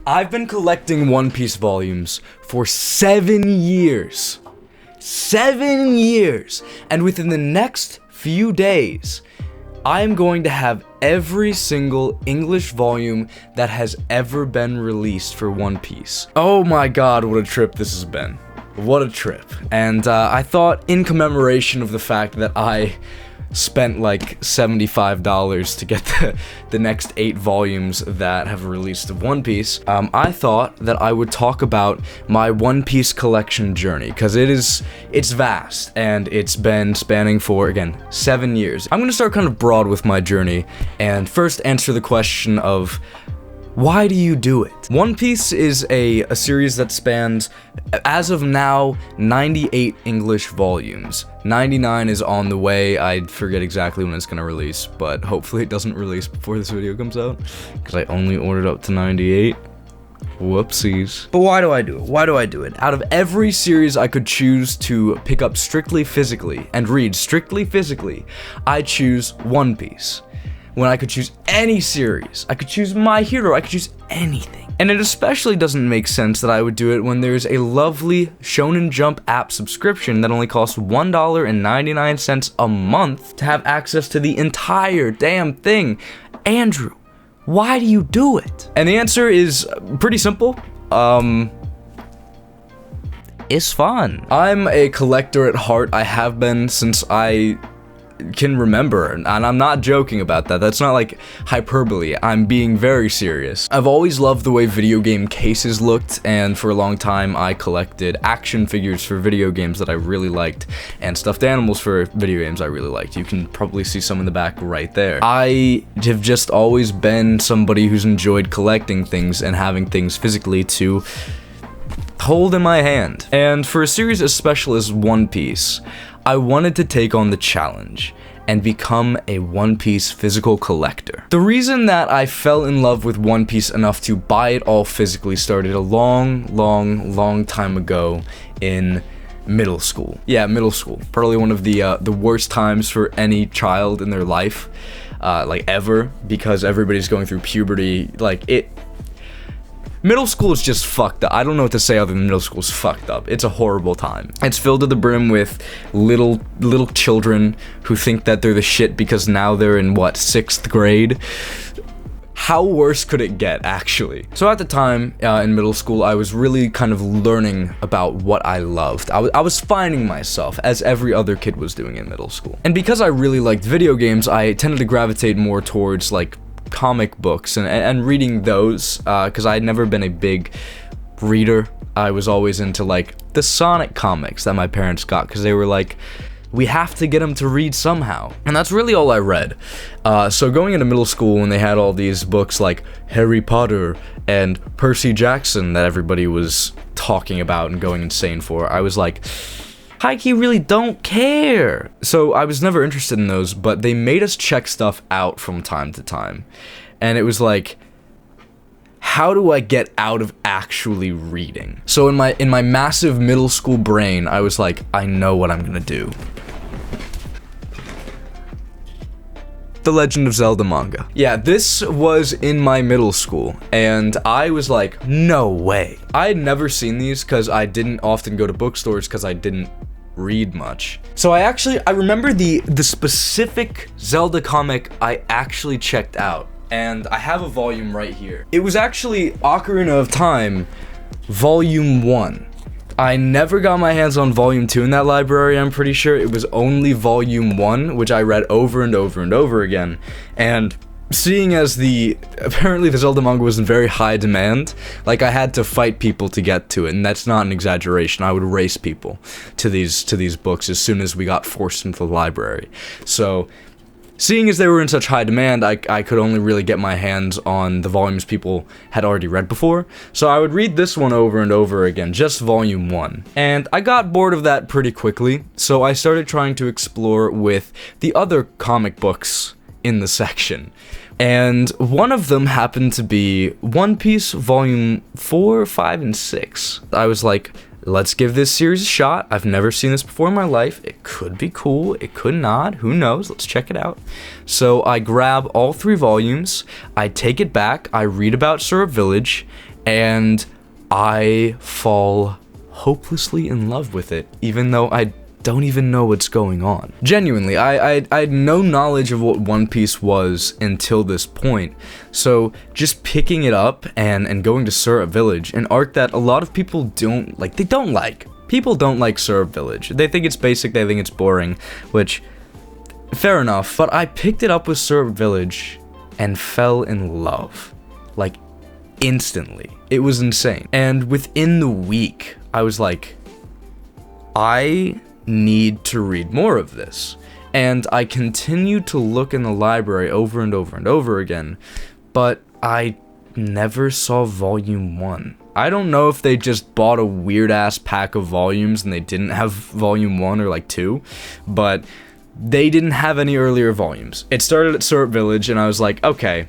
I've been collecting One Piece volumes for 7 years. 7 years! And within the next few days, I am going to have every single English volume that has ever been released for One Piece. Oh my god, what a trip this has been. What a trip. And I thought, in commemoration of the fact that I spent like $75 to get the next 8 volumes that have released of One Piece, I thought that I would talk about my One Piece collection journey, because it's vast, and it's been spanning for, again, 7 years. I'm gonna start kind of broad with my journey, and first answer the question of, why do you do it? One Piece is a series that spans, as of now, 98 English volumes. 99 is on the way. I forget exactly when it's gonna release, but hopefully it doesn't release before this video comes out, because I only ordered up to 98. Whoopsies. But why do I do it? Why do I do it? Out of every series I could choose to pick up strictly physically and read strictly physically, I choose One Piece. When I could choose any series, I could choose My Hero, I could choose anything. And it especially doesn't make sense that I would do it when there's a lovely Shonen Jump app subscription that only costs $1.99 a month to have access to the entire damn thing. Andrew, why do you do it? And the answer is pretty simple. It's fun. I'm a collector at heart. I have been since I can remember, and I'm not joking about that. That's not like hyperbole. I'm being very serious. I've always loved the way video game cases looked, and for a long time I collected action figures for video games that I really liked, and stuffed animals for video games I really liked. You can probably see some in the back right there. I have just always been somebody who's enjoyed collecting things and having things physically to hold in my hand. And for a series as special as One Piece, I wanted to take on the challenge and become a One Piece physical collector. The reason that I fell in love with One Piece enough to buy it all physically started a long time ago in middle school. Yeah, middle school. Probably one of the worst times for any child in their life, like ever, because everybody's going through puberty. Middle school is just fucked up. I don't know what to say other than middle school is fucked up. It's a horrible time. It's filled to the brim with little children who think that they're the shit because now they're in, what, 6th grade? How worse could it get, actually? So at the time, in middle school, I was really kind of learning about what I loved. I was finding myself, as every other kid was doing in middle school. And because I really liked video games, I tended to gravitate more towards, like, comic books and reading those, because I had never been a big reader. I was always into like the Sonic comics that my parents got, because they were like, we have to get them to read somehow, and that's really all I read. So going into middle school, when they had all these books like Harry Potter and Percy Jackson that everybody was talking about and going insane for, I was like, high-key really don't care. So I was never interested in those, but they made us check stuff out from time to time. And it was like, how do I get out of actually reading? So in my massive middle school brain, I was like, I know what I'm gonna do. The Legend of Zelda manga. Yeah, this was in my middle school, and I was like, no way. I had never seen these because I didn't often go to bookstores because I didn't read much. So I remember the specific Zelda comic I actually checked out, and I have a volume right here. It was actually Ocarina of Time, Volume 1. I never got my hands on Volume 2 in that library, I'm pretty sure. It was only Volume 1, which I read over and over and over again. And seeing as apparently the Zelda manga was in very high demand, like I had to fight people to get to it, and that's not an exaggeration. I would race people to these books as soon as we got forced into the library. So seeing as they were in such high demand, I could only really get my hands on the volumes people had already read before. So I would read this one over and over again, just Volume 1. And I got bored of that pretty quickly, so I started trying to explore with the other comic books in the section. And one of them happened to be One Piece Volume 4, 5, and 6. I was like, let's give this series a shot. I've never seen this before in my life. It could be cool. It could not. Who knows? Let's check it out. So I grab all 3 volumes. I take it back. I read about Syrup Village. and I fall hopelessly in love with it, even though I don't even know what's going on. Genuinely, I had no knowledge of what One Piece was until this point, so just picking it up and going to Syrup Village, an arc that a lot of people don't like. People don't like Syrup Village. They think it's basic, they think it's boring, which, fair enough, but I picked it up with Syrup Village and fell in love, like, instantly. It was insane. And within the week, I was like, I need to read more of this. And I continued to look in the library over and over and over again, but I never saw volume 1. I don't know if they just bought a weird ass pack of volumes and they didn't have volume 1 or like 2, but they didn't have any earlier volumes. It started at Syrup Village and I was like, okay,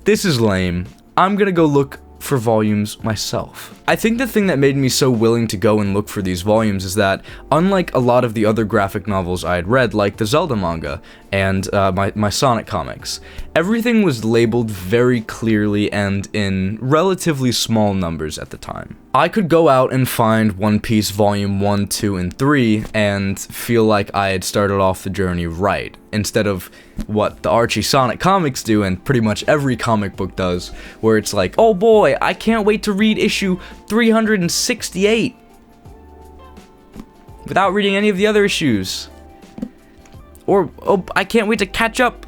this is lame. I'm gonna go look for volumes myself. I think the thing that made me so willing to go and look for these volumes is that, unlike a lot of the other graphic novels I had read, like the Zelda manga and my Sonic comics, everything was labeled very clearly and in relatively small numbers at the time. I could go out and find One Piece Volume 1, 2, and 3 and feel like I had started off the journey right, instead of what the Archie Sonic comics do, and pretty much every comic book does, where it's like, oh boy, I can't wait to read issue 368 without reading any of the other issues. Or, oh, I can't wait to catch up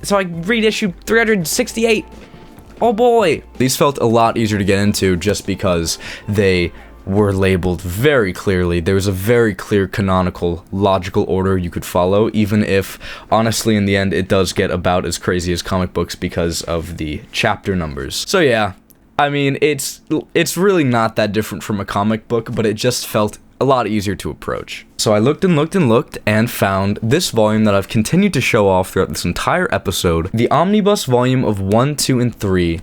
so I read issue 368. Oh boy. These felt a lot easier to get into just because they were labeled very clearly. There was a very clear canonical, logical order you could follow, even if, honestly, in the end, it does get about as crazy as comic books because of the chapter numbers. So yeah, I mean, it's really not that different from a comic book, but it just felt a lot easier to approach. So I looked and looked and looked and found this volume that I've continued to show off throughout this entire episode, the omnibus volume of 1, 2, and 3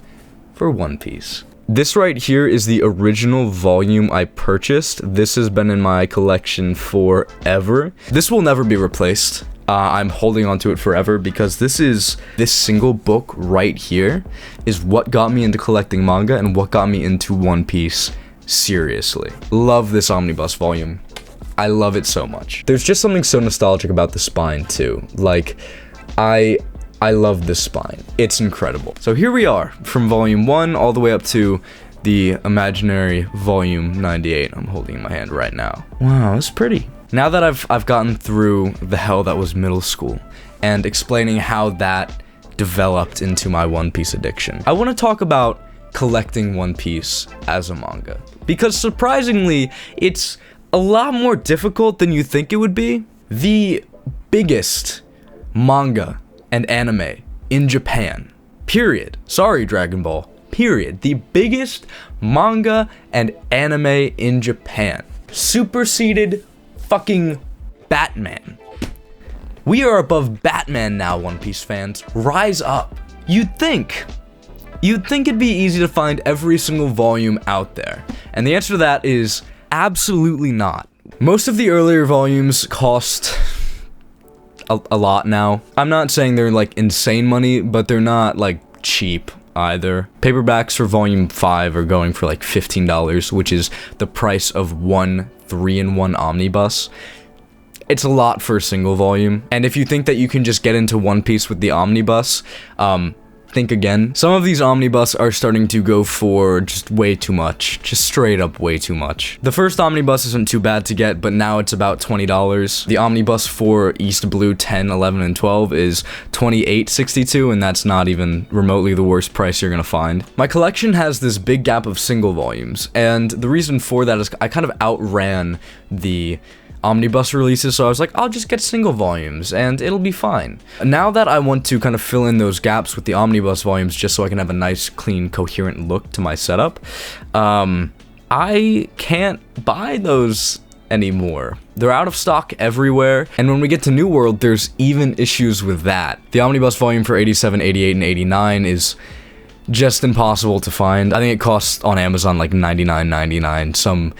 for One Piece. This right here is the original volume I purchased. This has been in my collection forever. This will never be replaced. I'm holding on to it forever because this single book right here is what got me into collecting manga and what got me into One Piece seriously. Love this omnibus volume. I love it so much. There's just something so nostalgic about the spine too. Like, I love this spine. It's incredible. So here we are, from volume 1 all the way up to the imaginary volume 98 I'm holding in my hand right now. Wow, that's pretty. Now that I've gotten through the hell that was middle school and explaining how that developed into my One Piece addiction, I want to talk about collecting One Piece as a manga. Because surprisingly, it's a lot more difficult than you think it would be. The biggest manga and anime in Japan, period. Sorry, Dragon Ball, period. The biggest manga and anime in Japan superseded fucking Batman. We are above Batman now, One Piece fans. Rise up. You'd think it'd be easy to find every single volume out there. And the answer to that is absolutely not. Most of the earlier volumes cost a lot now. I'm not saying they're like insane money, but they're not like cheap either. Paperbacks for volume 5 are going for like $15, which is the price of one 3-in-1 omnibus. It's a lot for a single volume. And if you think that you can just get into One Piece with the omnibus, think again. Some of these omnibus are starting to go for just way too much. Just straight up way too much. The first omnibus isn't too bad to get, but now it's about $20. The omnibus for East Blue 10, 11, and 12 is $28.62, and that's not even remotely the worst price you're gonna find. My collection has this big gap of single volumes, and the reason for that is I kind of outran the omnibus releases, so I was like, I'll just get single volumes and it'll be fine. Now that I want to kind of fill in those gaps with the omnibus volumes just so I can have a nice, clean, coherent look to my setup, I can't buy those anymore. They're out of stock everywhere, and when we get to New World, there's even issues with that. The omnibus volume for 87, 88, and 89 is just impossible to find. I think it costs on Amazon like $99.99, some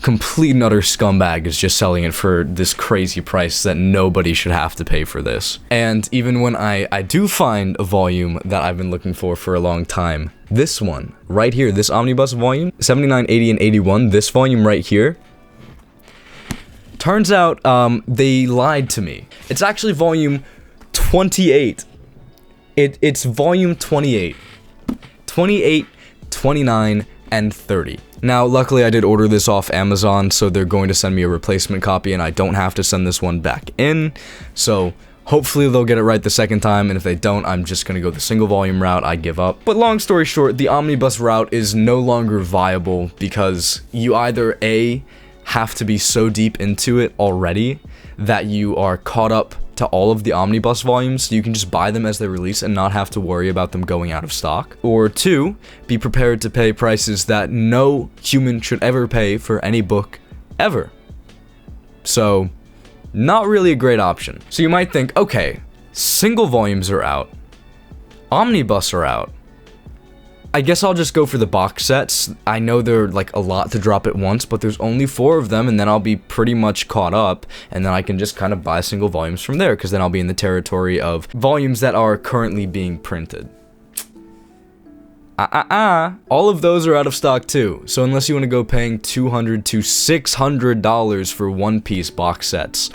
complete and utter scumbag is just selling it for this crazy price that nobody should have to pay for this. And even when I do find a volume that I've been looking for a long time, this one right here, this omnibus volume, 79, 80, and 81, this volume right here, turns out they lied to me. It's actually volume 28. It's volume 28. 28, 29, and 30. Now, luckily I did order this off Amazon, so they're going to send me a replacement copy and I don't have to send this one back in. So hopefully they'll get it right the second time, and if they don't, I'm just gonna go the single volume route. I give up. But long story short, the omnibus route is no longer viable because you either A, have to be so deep into it already that you are caught up to all of the omnibus volumes, so you can just buy them as they release and not have to worry about them going out of stock. Or 2, be prepared to pay prices that no human should ever pay for any book ever. So, not really a great option. So you might think, okay, single volumes are out, omnibus are out, I guess I'll just go for the box sets. I know they're like a lot to drop at once, but there's only 4 of them, and then I'll be pretty much caught up, and then I can just kind of buy single volumes from there, because then I'll be in the territory of volumes that are currently being printed. All of those are out of stock too, so unless you want to go paying $200 to $600 for One Piece box sets,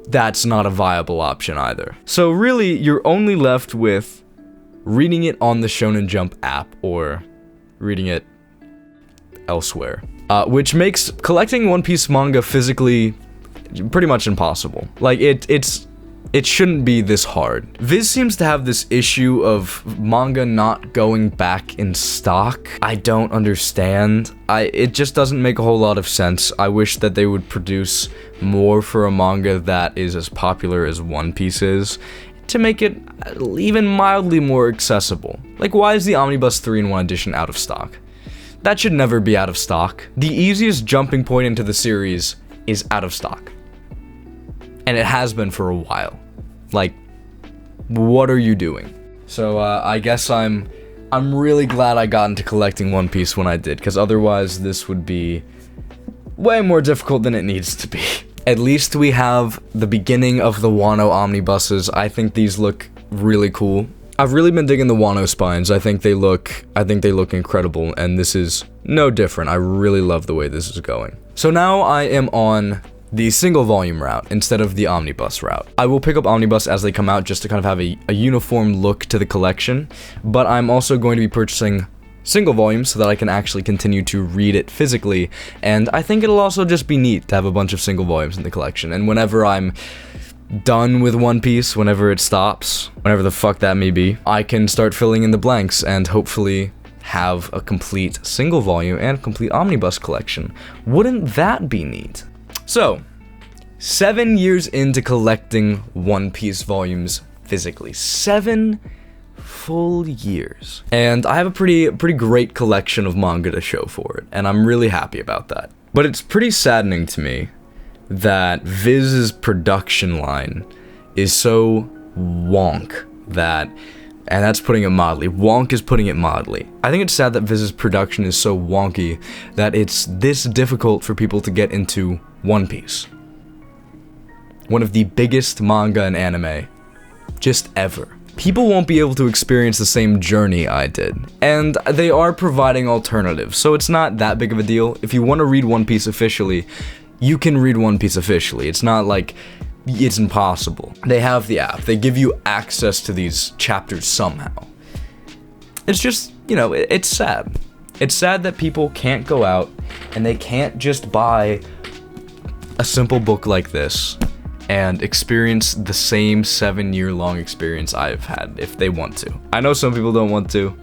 that's not a viable option either. So really, you're only left with reading it on the Shonen Jump app or reading it elsewhere, which makes collecting One Piece manga physically pretty much impossible. Like, it shouldn't be this hard. Viz seems to have this issue of manga not going back in stock. I don't understand. It just doesn't make a whole lot of sense. I wish that they would produce more for a manga that is as popular as One Piece is, to make it even mildly more accessible. Like, why is the Omnibus 3-in-1 edition out of stock? That should never be out of stock. The easiest jumping point into the series is out of stock. And it has been for a while. Like, what are you doing? So, I guess I'm really glad I got into collecting One Piece when I did, because otherwise this would be way more difficult than it needs to be. At least we have the beginning of the Wano omnibuses. I think these look really cool. I've really been digging the Wano spines. I think they look incredible, and this is no different. I really love the way this is going. So now I am on the single volume route instead of the omnibus route. I will pick up omnibus as they come out just to kind of have a uniform look to the collection, but I'm also going to be purchasing single volumes so that I can actually continue to read it physically, and I think it'll also just be neat to have a bunch of single volumes in the collection, and whenever I'm done with One Piece, whenever it stops, whenever the fuck that may be, I can start filling in the blanks and hopefully have a complete single volume and complete omnibus collection. Wouldn't that be neat? So, 7 years into collecting One Piece volumes physically. 7 full years. And I have a pretty great collection of manga to show for it, and I'm really happy about that. But it's pretty saddening to me that Viz's production line is so wonk that, and that's putting it mildly, wonk is putting it mildly. I think it's sad that Viz's production is so wonky that it's this difficult for people to get into One Piece. One of the biggest manga and anime just ever. People won't be able to experience the same journey I did, and they are providing alternatives, so it's not that big of a deal. If you want to read One Piece officially, you can read One Piece officially. It's not like it's impossible. They have the app. They give you access to these chapters somehow. It's just, you know, it's sad. It's sad that people can't go out and they can't just buy a simple book like this and experience the same 7-year-long experience I've had if they want to. I know some people don't want to,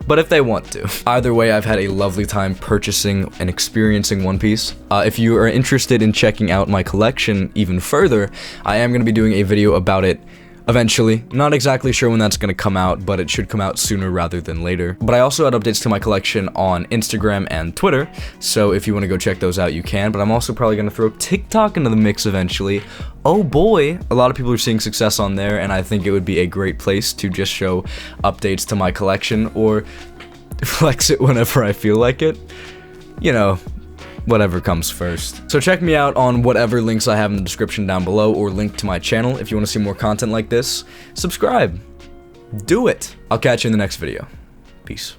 but if they want to. Either way, I've had a lovely time purchasing and experiencing One Piece. If you are interested in checking out my collection even further, I am going to be doing a video about it eventually. Not exactly sure when that's going to come out, but it should come out sooner rather than later. But I also had updates to my collection on Instagram and Twitter, so if you want to go check those out, you can. But I'm also probably going to throw TikTok into the mix eventually. Oh boy, a lot of people are seeing success on there, and I think it would be a great place to just show updates to my collection or flex it whenever I feel like it. You know, whatever comes first. So check me out on whatever links I have in the description down below, or link to my channel if you want to see more content like this. Subscribe. Do it. I'll catch you in the next video. Peace.